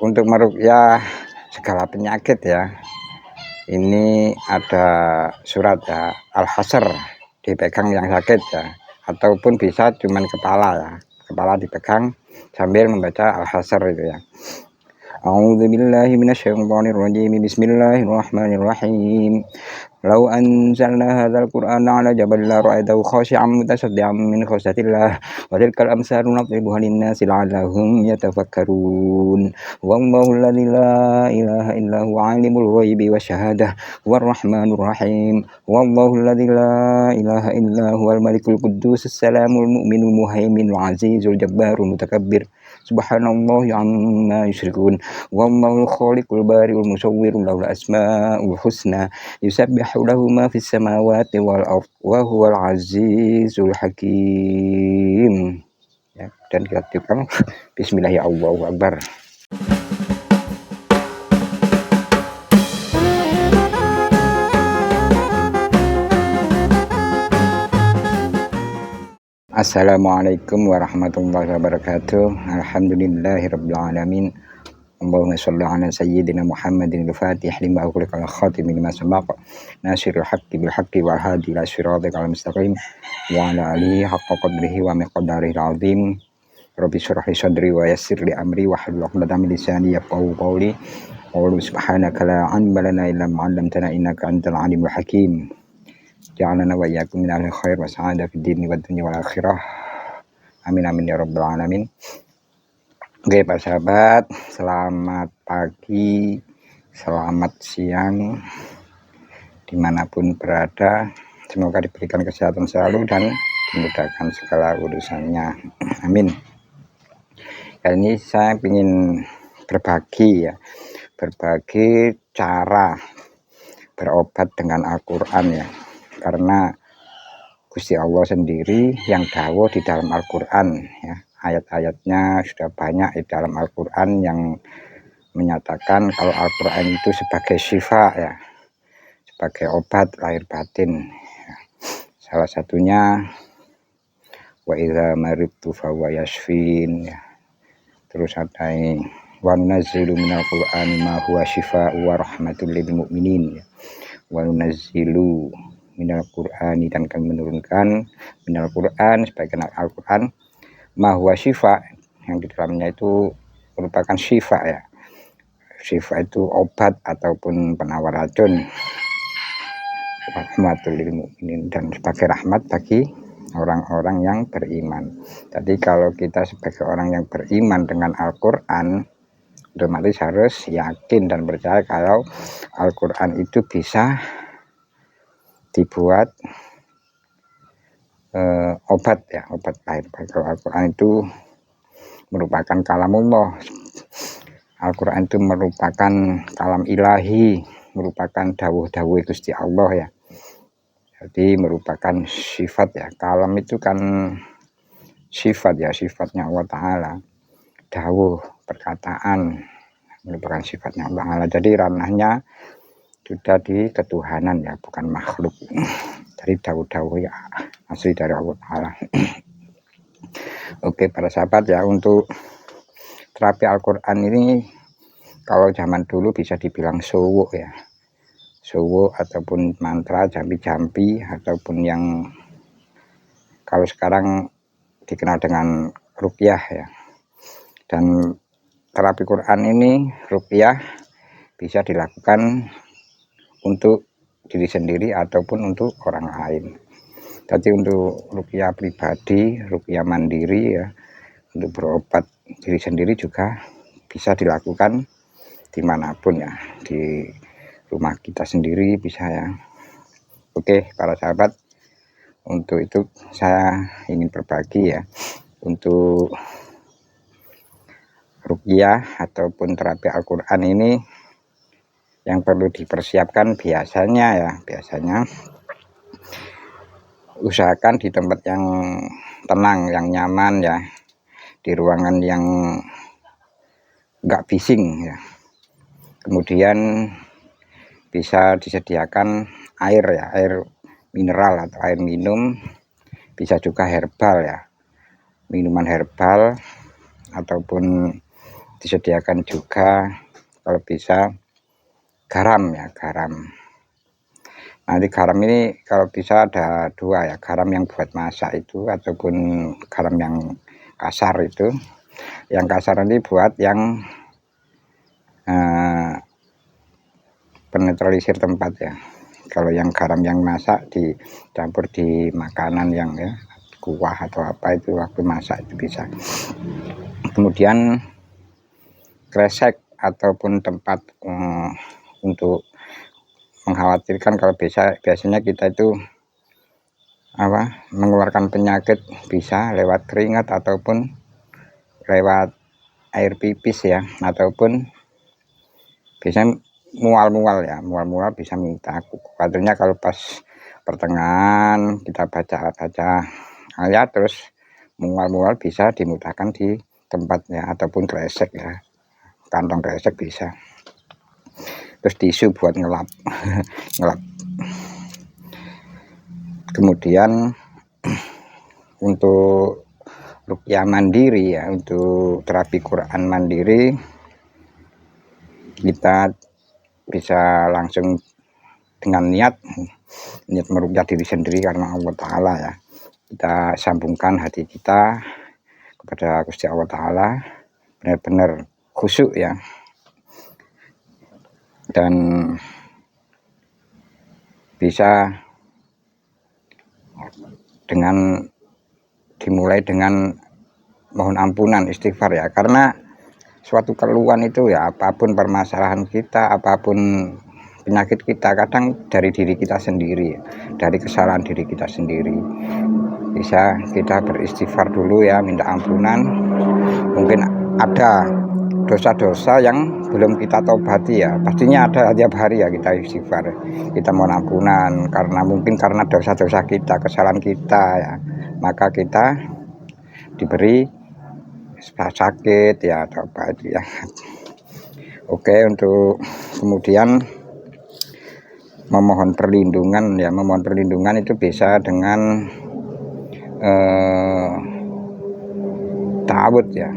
untuk meruqyah segala penyakit ya, ini ada surat ya, Al-Hasr, dipegang yang sakit ya, ataupun bisa cuman kepala ya, kepala dipegang sambil membaca Al-Hasr itu ya. A'udzubillahi minasyaitonirrajim. Bismillahirrahmanirrahim. Lau anzalna hadzal qur'ana 'ala jabalin la ra'aitahu khashi'an mutasaddian min khasyatillah wa tilkal amsalu nadribuha lin-nasi la'allahum yatafakkarun. Wallahu alladzi la ilaha illa huwa 'alimul ghaibi wasyahadah huwar rahmanur rahim. Wallahu alladzi la ilaha illa huwal malikul quddus salamul mu'minul muhaiminul azizul jabbarul mutakabbir. Subhanallah amma yusyrikun. Wallahul khaliqul bari'ul musawwirul lahul asmaul husna yusabbihu lahu ma fis samawati wal ardh wa huwal azizul hakim. Ya, dan kita tiupkan bismillahirrahmanirrahim, Allahu akbar. Assalamualaikum warahmatullahi wabarakatuh. Alhamdulillahirabbil alamin. Allahumma shalli ala sayyidina Muhammadin al-Fatih lima ughliqa al-khatim lima sabaq nasirul haqqi bil haqqi wal hadi ila siratal mustaqim wa ala alihi haqqa qadrihi wa miqdarihi al-azim. Rabbi shrah li sadri wa yassir li amri wa hlul 'uqdatam min lisani yafqahu qawli. Qul subhanaka la 'ilma lana illa ma 'allamtana innaka antal 'alimul hakim. Ja'alana wa iyyakum min ahli khair wa sa'adah fid dini wad dunya wal akhirah. Amin amin ya rabbal alamin. Oke para sahabat, selamat pagi, selamat siang, dimanapun berada. Semoga diberikan kesehatan selalu dan dimudahkan segala urusannya. Amin. Kali ini saya ingin berbagi cara berobat dengan Al-Quran ya. Karena Gusti Allah sendiri yang dawuh di dalam Al-Quran ya. Ayat-ayatnya sudah banyak di dalam Al-Quran yang menyatakan kalau Al-Quran itu sebagai syifa ya, sebagai obat lahir batin ya. Salah satunya wa idza maridtu fahuwa yashfin ya. Terus ada wa nunazzilu minal qur'ani ma huwa syifaa'un wa rahmatul lil mu'minin ya. Wa nunazzilu minal qur'ani, dan kami menurunkan minal qur'an sebagian Al-Quran ma huwa syifa, yang di dalamnya itu merupakan syifa ya. Syifa itu obat ataupun penawar racun. Rahmatul lil mu'minin, dan sebagai rahmat bagi orang-orang yang beriman. Jadi kalau kita sebagai orang yang beriman dengan Al-Quran, otomatis harus yakin dan percaya kalau Al-Quran itu bisa dibuat obat ya, obat lahir. Kalau Al-Quran itu merupakan kalamullah, Al-Quran itu merupakan kalam ilahi, merupakan dawuh-dawuh Gusti Allah ya. Jadi merupakan sifat ya. Kalam itu kan sifat ya, sifatnya Allah Ta'ala. Dawuh, perkataan merupakan sifatnya Allah Ta'ala. Jadi ranahnya sudah di ketuhanan ya, bukan makhluk. Dari dawuh-dawuh ya, asli dari Allah Ta'ala. Oke para sahabat ya, untuk terapi Al-Quran ini kalau zaman dulu bisa dibilang suwu ya, suwu ataupun mantra, jampi-jampi, ataupun yang kalau sekarang dikenal dengan ruqyah ya. Dan terapi Quran ini, ruqyah, bisa dilakukan untuk diri sendiri ataupun untuk orang lain. Jadi untuk ruqyah pribadi, ruqyah mandiri ya, untuk berobat diri sendiri juga bisa dilakukan dimanapun ya, di rumah kita sendiri bisa ya. Oke para sahabat, untuk itu saya ingin berbagi ya, untuk ruqyah ataupun terapi Al-Quran ini yang perlu dipersiapkan biasanya usahakan di tempat yang tenang, yang nyaman ya, di ruangan yang enggak bising ya. Kemudian bisa disediakan air ya, air mineral atau air minum, bisa juga herbal ya, minuman herbal ataupun disediakan juga kalau bisa garam ya, garam. Nanti garam ini kalau bisa ada dua ya, garam yang buat masak itu ataupun garam yang kasar itu. Yang kasar nanti buat yang penetralisir tempat ya. Kalau yang garam yang masak dicampur di makanan yang ya kuah atau apa itu waktu masak itu bisa. Kemudian kresek ataupun tempat untuk mengkhawatirkan kalau biasanya kita itu mengeluarkan penyakit bisa lewat keringat ataupun lewat air pipis ya, ataupun biasanya mual-mual ya, mual-mual bisa minta. Khawatirnya kalau pas pertengahan kita baca ayat terus mual-mual bisa dimudahkan di tempatnya ataupun kresek ya, kantong kresek bisa. Terus tisu buat ngelap ngelap. Kemudian untuk ruqyah mandiri ya, untuk terapi Quran mandiri kita bisa langsung dengan niat meruqyah diri sendiri karena Allah Ta'ala ya. Kita sambungkan hati kita kepada Gusti Allah Ta'ala, benar-benar khusyuk ya, dan bisa dimulai dengan mohon ampunan, istighfar ya, karena suatu keluhan itu ya, apapun permasalahan kita, apapun penyakit kita, kadang dari diri kita sendiri, dari kesalahan diri kita sendiri. Bisa kita beristighfar dulu ya, minta ampunan. Mungkin ada dosa-dosa yang belum kita tobati ya, pastinya ada tiap hari ya kita istighfar, kita mohon ampunan karena dosa-dosa kita, kesalahan kita ya, maka kita diberi sakit ya atau apa itu ya. Oke, untuk kemudian memohon perlindungan ya, memohon perlindungan itu bisa dengan ta'awudz ya,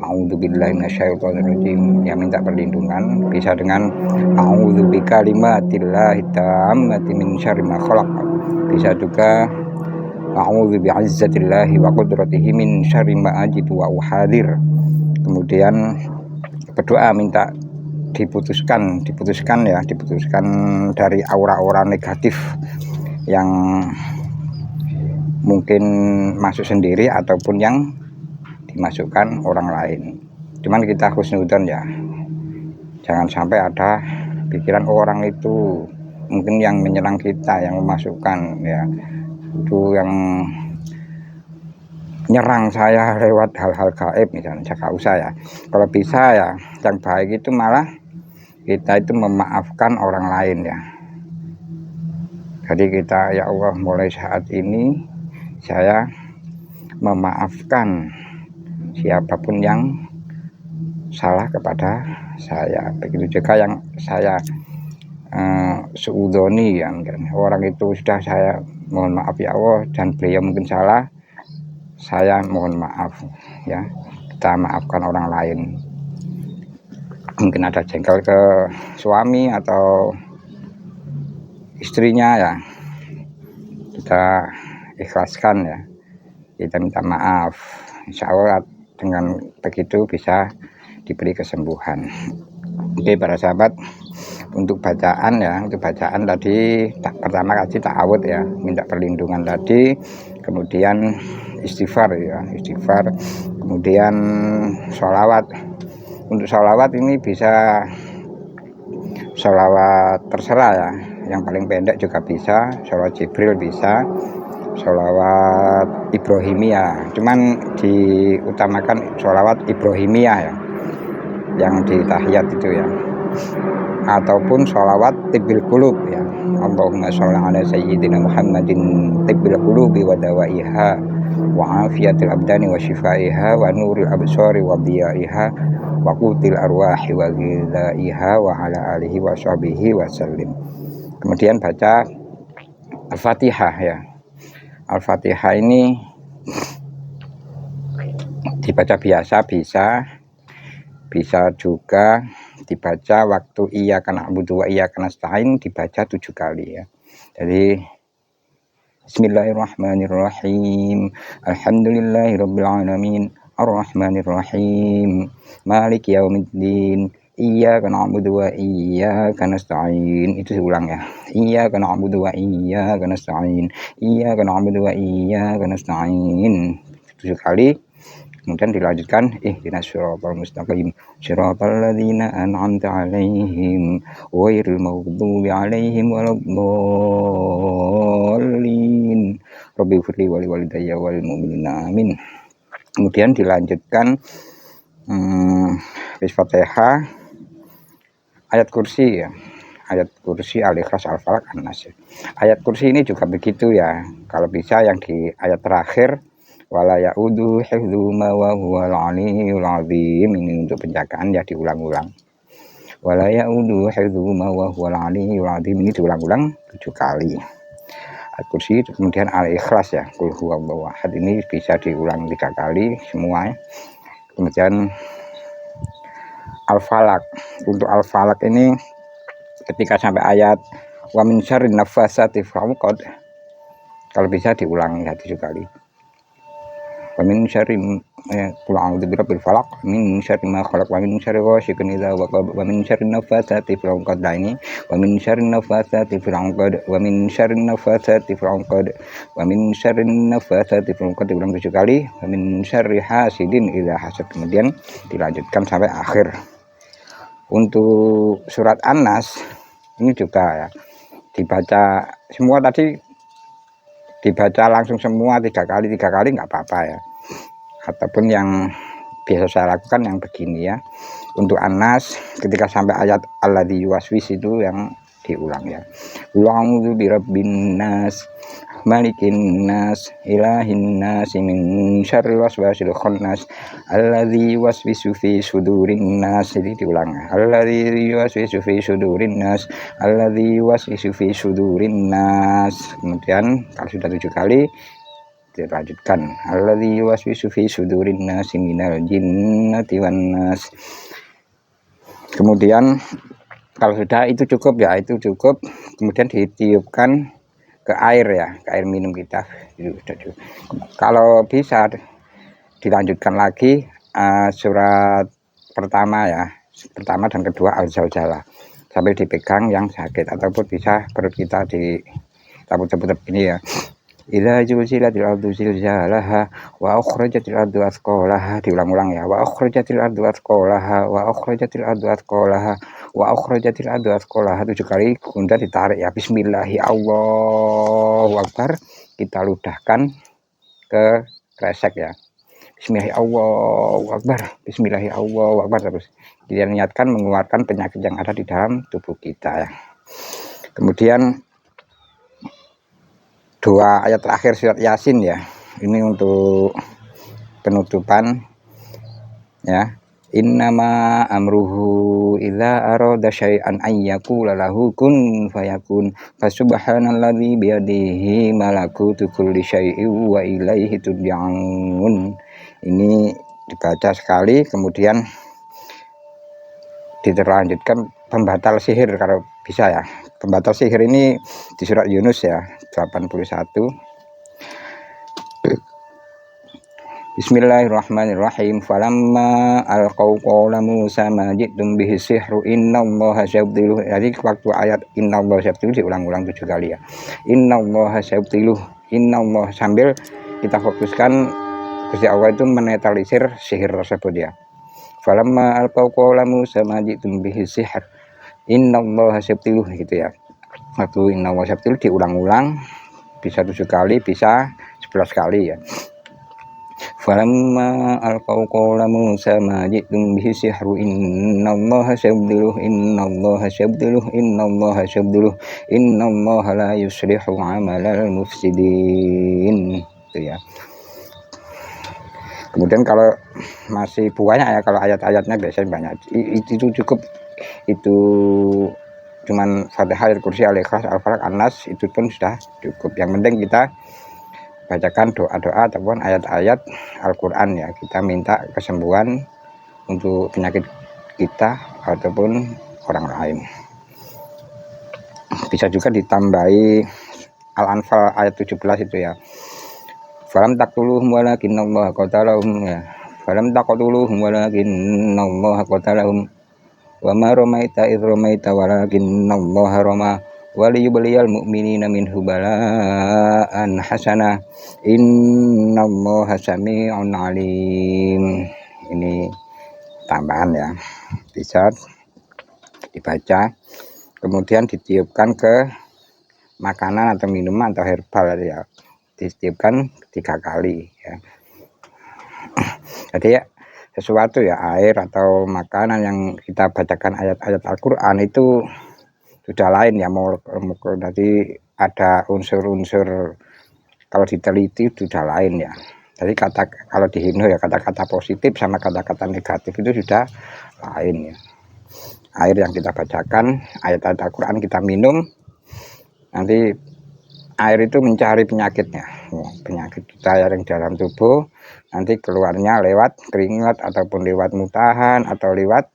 a'udzubillahi minasyaitonirrajim ya, minta perlindungan bisa dengan a'udzubika kalimatillahi tammati min syarri ma khalaq, bisa juga a'udzu bi'izzatillahi wa qudratihi min syarri ma ajidu wa uhadir. Kemudian berdoa minta diputuskan dari aura-aura negatif yang mungkin masuk sendiri ataupun yang dimasukkan orang lain. Cuman kita husnudzon ya, jangan sampai ada pikiran orang itu mungkin yang menyerang kita, yang memasukkan ya, itu yang nyerang saya lewat hal-hal gaib misalnya, gak usah ya. Kalau bisa ya, yang baik itu malah kita itu memaafkan orang lain ya. Jadi kita, ya Allah, mulai saat ini saya memaafkan siapapun yang salah kepada saya. Begitu juga yang saya seudoni yang orang itu sudah saya mohon maaf ya Allah, dan beliau mungkin salah, saya mohon maaf ya, kita maafkan orang lain. Mungkin ada jengkel ke suami atau istrinya ya, kita ikhlaskan ya, kita minta maaf. Insya Allah dengan begitu bisa diberi kesembuhan. Oke para sahabat, untuk bacaan ya, untuk bacaan tadi pertama kali ta'awudz ya, minta perlindungan tadi, kemudian istighfar ya, istighfar, kemudian sholawat. Untuk sholawat ini bisa sholawat terserah ya, yang paling pendek juga bisa, sholawat Jibril bisa, sholawat Ibrahimiyah, cuman diutamakan sholawat Ibrahimiyah ya, yang di tahiyat itu ya, ataupun sholawat tibbil qulub ya, Allahumma sholli ala sayyidina Muhammadin tibbil qulubi wa dawaiha wa afiyatil abdani wa shifaiha wa nuril absari wa diyaiha wa qutil arwahi wa ghidaiha wa ala alihi wa sahbihi wa sallim. Kemudian baca Al-Fatihah ya. Al-Fatihah ini dibaca biasa bisa, Bisa juga dibaca waktu iyyaka na'budu wa iyyaka nasta'in, dibaca 7 kali ya. Jadi Bismillahirrahmanirrahim. Alhamdulillahirabbil alamin. Arrahmanirrahim. Maliki yaumiddin. Iyyaka na'budu wa iyyaka nasta'in. Itu diulang ya. Iyyaka na'budu wa iyyaka nasta'in. Iyyaka na'budu wa iyyaka nasta'in. 7 kali. Kemudian dilanjutkan ihdinas siratal mustaqim siratal ladzina an'amta 'alaihim ghairil maghdubi 'alaihim waladdallin rabbighfirli wa liwalidayya wal mu'minina amin. Kemudian dilanjutkan Fatihah, ayat kursi ya. Ayat kursi Al-Ikhlas, Al-Falaq, An-Nas. Ayat kursi ini juga begitu ya. Kalau bisa yang di ayat terakhir wala ya'udu hifdzuma wa huwal 'aliyyul 'azim, ini untuk penjagaan ya diulang-ulang. Wala ya'udu hifdzuma wa huwal 'aliyyul 'azim, ini diulang-ulang 7 kali. Al-Kursi, kemudian Al-Ikhlas ya, qul huwallahu ahad, ini bisa diulang 3 kali semua. Kemudian Al-Falaq. Untuk Al-Falaq ini ketika sampai ayat wa min syarrin naffasati fil 'uqad, kalau bisa diulang ya 7 kali. Wa min syarri qul a'udzu birabbil falaq min syarri ma khalaq wa min syarri ghasiqin idza waqab wa min syarri nafatsati fil 'uqad, ini wa min syarri nafatsati fil 'uqad wa min syarri nafatsati fil 'uqad wa min syarri nafatsati fil 'uqad, diulang 7 kali. Wa min syarri hasidin idza hasad, kemudian dilanjutkan sampai akhir. Untuk surat An-Nas ini juga ya dibaca semua, tadi dibaca langsung semua 3 kali nggak apa-apa ya, ataupun yang biasa saya lakukan yang begini ya. Untuk An-Nas ketika sampai ayat alladzi yuwaswis itu yang diulang ya. A'udzu birabbin nas malikin nas ilahin nas min syarril waswasil khannas alladzi yuwaswisu fi sudurin nas, jadi diulang. Alladzi yuwaswisu fi sudurin nas alladzi yuwaswisu fi sudurin nas. Kemudian kalau sudah 7 kali dilanjutkan alladzi yuwaswisu fi sudurin nas minal jinnati wan nas. Kemudian kalau sudah itu cukup ya, itu cukup. Kemudian ditiupkan ke air ya, ke air minum kita. Kalau bisa dilanjutkan lagi surat pertama ya, pertama dan kedua Al-Zalzalah sambil dipegang yang sakit, ataupun bisa perut kita di tabut-tabut ini ya. Idza zulzilatil ardu zilzalaha wa akhrajatil ardu athqalaha, diulang-ulang ya. Wa akhrajatil ardu athqalaha wa akhrajatil ardu athqalaha wa akhrajatil ardu athqalaha 7 kali, kemudian ditarik ya. Bismillahi Allahu Akbar, kita ludahkan ke kresek ya. Bismillahi Allahu Akbar, Bismillahi Allahu Akbar, terus kita niatkan mengeluarkan penyakit yang ada di dalam tubuh kita ya. Kemudian 2 ayat terakhir surat Yasin ya, ini untuk penutupan ya. Innama amruhu idza arada syai'an ay yaqula lahu kun fayakun fasubhanalladzi biyadihi malakutu kulli syai'in wa ilaihi turja'un. Ini dibaca sekali, kemudian dilanjutkan pembatal sihir kalau bisa ya. Pembatal sihir ini di surat Yunus ya 81. Bismillahirrahmanirrahim. Falamma alqaw qala Musa ma ji'tum bihi sihru innallaha sayubtiluh. Jadi waktu ayat innallaha sayubtiluh diulang-ulang 7 kali ya. Innallaha sayubtiluh, innallah, sambil kita fokuskan Gusti Allah itu menetralisir sihir tersebut ya. Falamma alqaw qala Musa ma ji'tum bihi sihr innallaha sayubtiluh gitu ya. Waktu innallaha sayubtiluh diulang-ulang, bisa 7 kali, bisa 11 kali ya. Falamma alqaw qala Musa ma ji'tum bihi sihru innallaha sayubtiluh innallaha sayubtiluh innallaha sayubtiluh innallaha la yuslihu 'amalal mufsidin itu ya. Kemudian kalau masih banyak ya, kalau ayat-ayatnya biasanya banyak, itu cukup, itu cuman Fatihah, Al-Kursi, Al-Ikhlas, Al-Falaq, An-Nas, itu pun sudah cukup. Yang penting kita bacakan doa-doa ataupun ayat-ayat Al-Quran ya, kita minta kesembuhan untuk penyakit kita ataupun orang lain. Bisa juga ditambahi Al-Anfal ayat 17 itu ya. Falam taqtuluhum walakinallaha qatalahum ya. Falam taqtuluhum walakinallaha qatalahum wa ma ramaita idh ramaita walakinallaha rama waliyubliyal mu'minina minhu bala'an hasanah innallaha sami'un alim. Ini tambahan ya, bisa dibaca kemudian ditiupkan ke makanan atau minuman atau herbal ya, ditiupkan 3 kali ya. Jadi ya, sesuatu ya, air atau makanan yang kita bacakan ayat-ayat Al-Quran itu sudah lain ya, mau tadi ada unsur-unsur, kalau diteliti sudah lain ya. Jadi kalau di Hindu ya, kata-kata positif sama kata-kata negatif itu sudah lain ya. Air yang kita bacakan, ayat-ayat Al-Quran kita minum, nanti air itu mencari penyakitnya, penyakit kita yang dalam tubuh, nanti keluarnya lewat keringat ataupun lewat mutahan atau lewat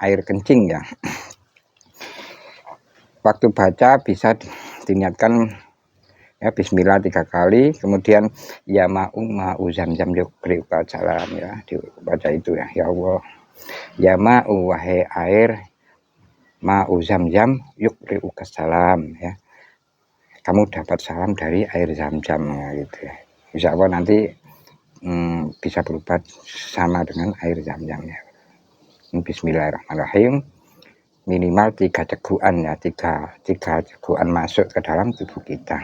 air kencing ya. Waktu baca bisa diniatkan ya, bismillah 3 kali, kemudian ya ma'u zamzam yukriuka salam ya, dibaca itu ya. Ya Allah, ya ma'u wahai air, ma'u zamzam yukriuka salam ya, kamu dapat salam dari air zam-zam ya, gitu ya. Insya Allah nanti bisa berubah sama dengan air zam-zam ya. Bismillahirrahmanirrahim. Minimal 3 cegukan ya, 3 cegukan masuk ke dalam tubuh kita.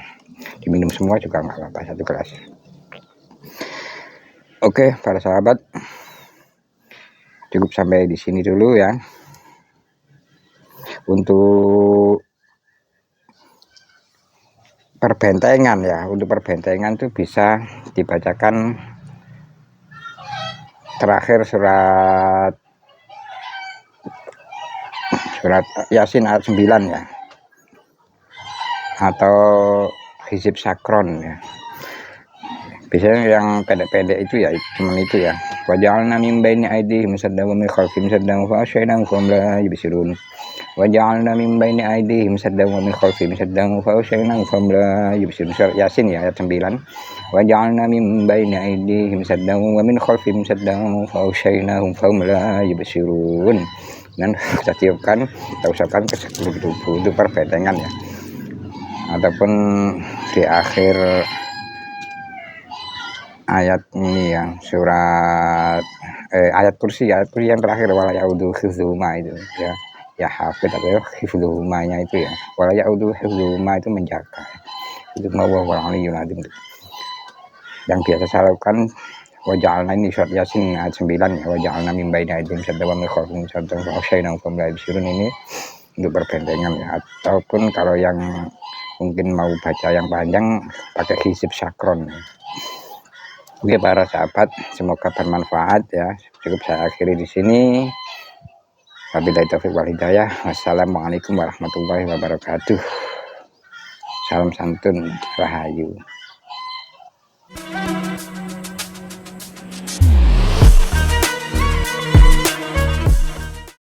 Diminum semua juga nggak apa-apa, 1 gelas. Oke, para sahabat, cukup sampai di sini dulu ya. Untuk perbentengan ya, untuk perbentengan itu bisa dibacakan terakhir surat Yasin ayat 9 ya, atau hizib sakron ya. Biasanya yang pendek-pendek itu ya, cuman itu ya. Waja'alna min baini aydihim saddan wa min khalfihim saddan fa asyhaynahum fahum la yubsirun. Waja'alna min baini aydihim saddan wa min khalfihim saddan fa asyhaynahum fahum la yubsirun. Yasin ya, ayat 9. Waja'alna min baini aydihim saddan wa min khalfihim saddan fa asyhaynahum fahum la yubsirun. Dan kita tiupkan, kita usahakan ke seluruh tubuh, itu perbentengan ya. Ataupun di akhir ayat ini yang surat ayat kursi yang terakhir, wala yaudu hifdzuhuma itu ya, ya hafid atau hifdzuhumanya itu ya, wala yaudu hifdzuhuma itu menjaga, itu wal aliyyul azim. Yang biasa saya lakukan waja'alna ini surat Yasin ayat 9 ya, waja'alna min baini aydihim saddan wa min khalfihim saddan fa asyhaynahum fahum la yubsirun, ini untuk perbentengan ya. Ataupun kalau yang mungkin mau baca yang panjang pakai hizib sakron ya. Oke para sahabat, semoga bermanfaat ya. Cukup saya akhiri di sini. Wabillahi taufiq wal hidayah. Wassalamualaikum warahmatullahi wabarakatuh. Salam santun, rahayu.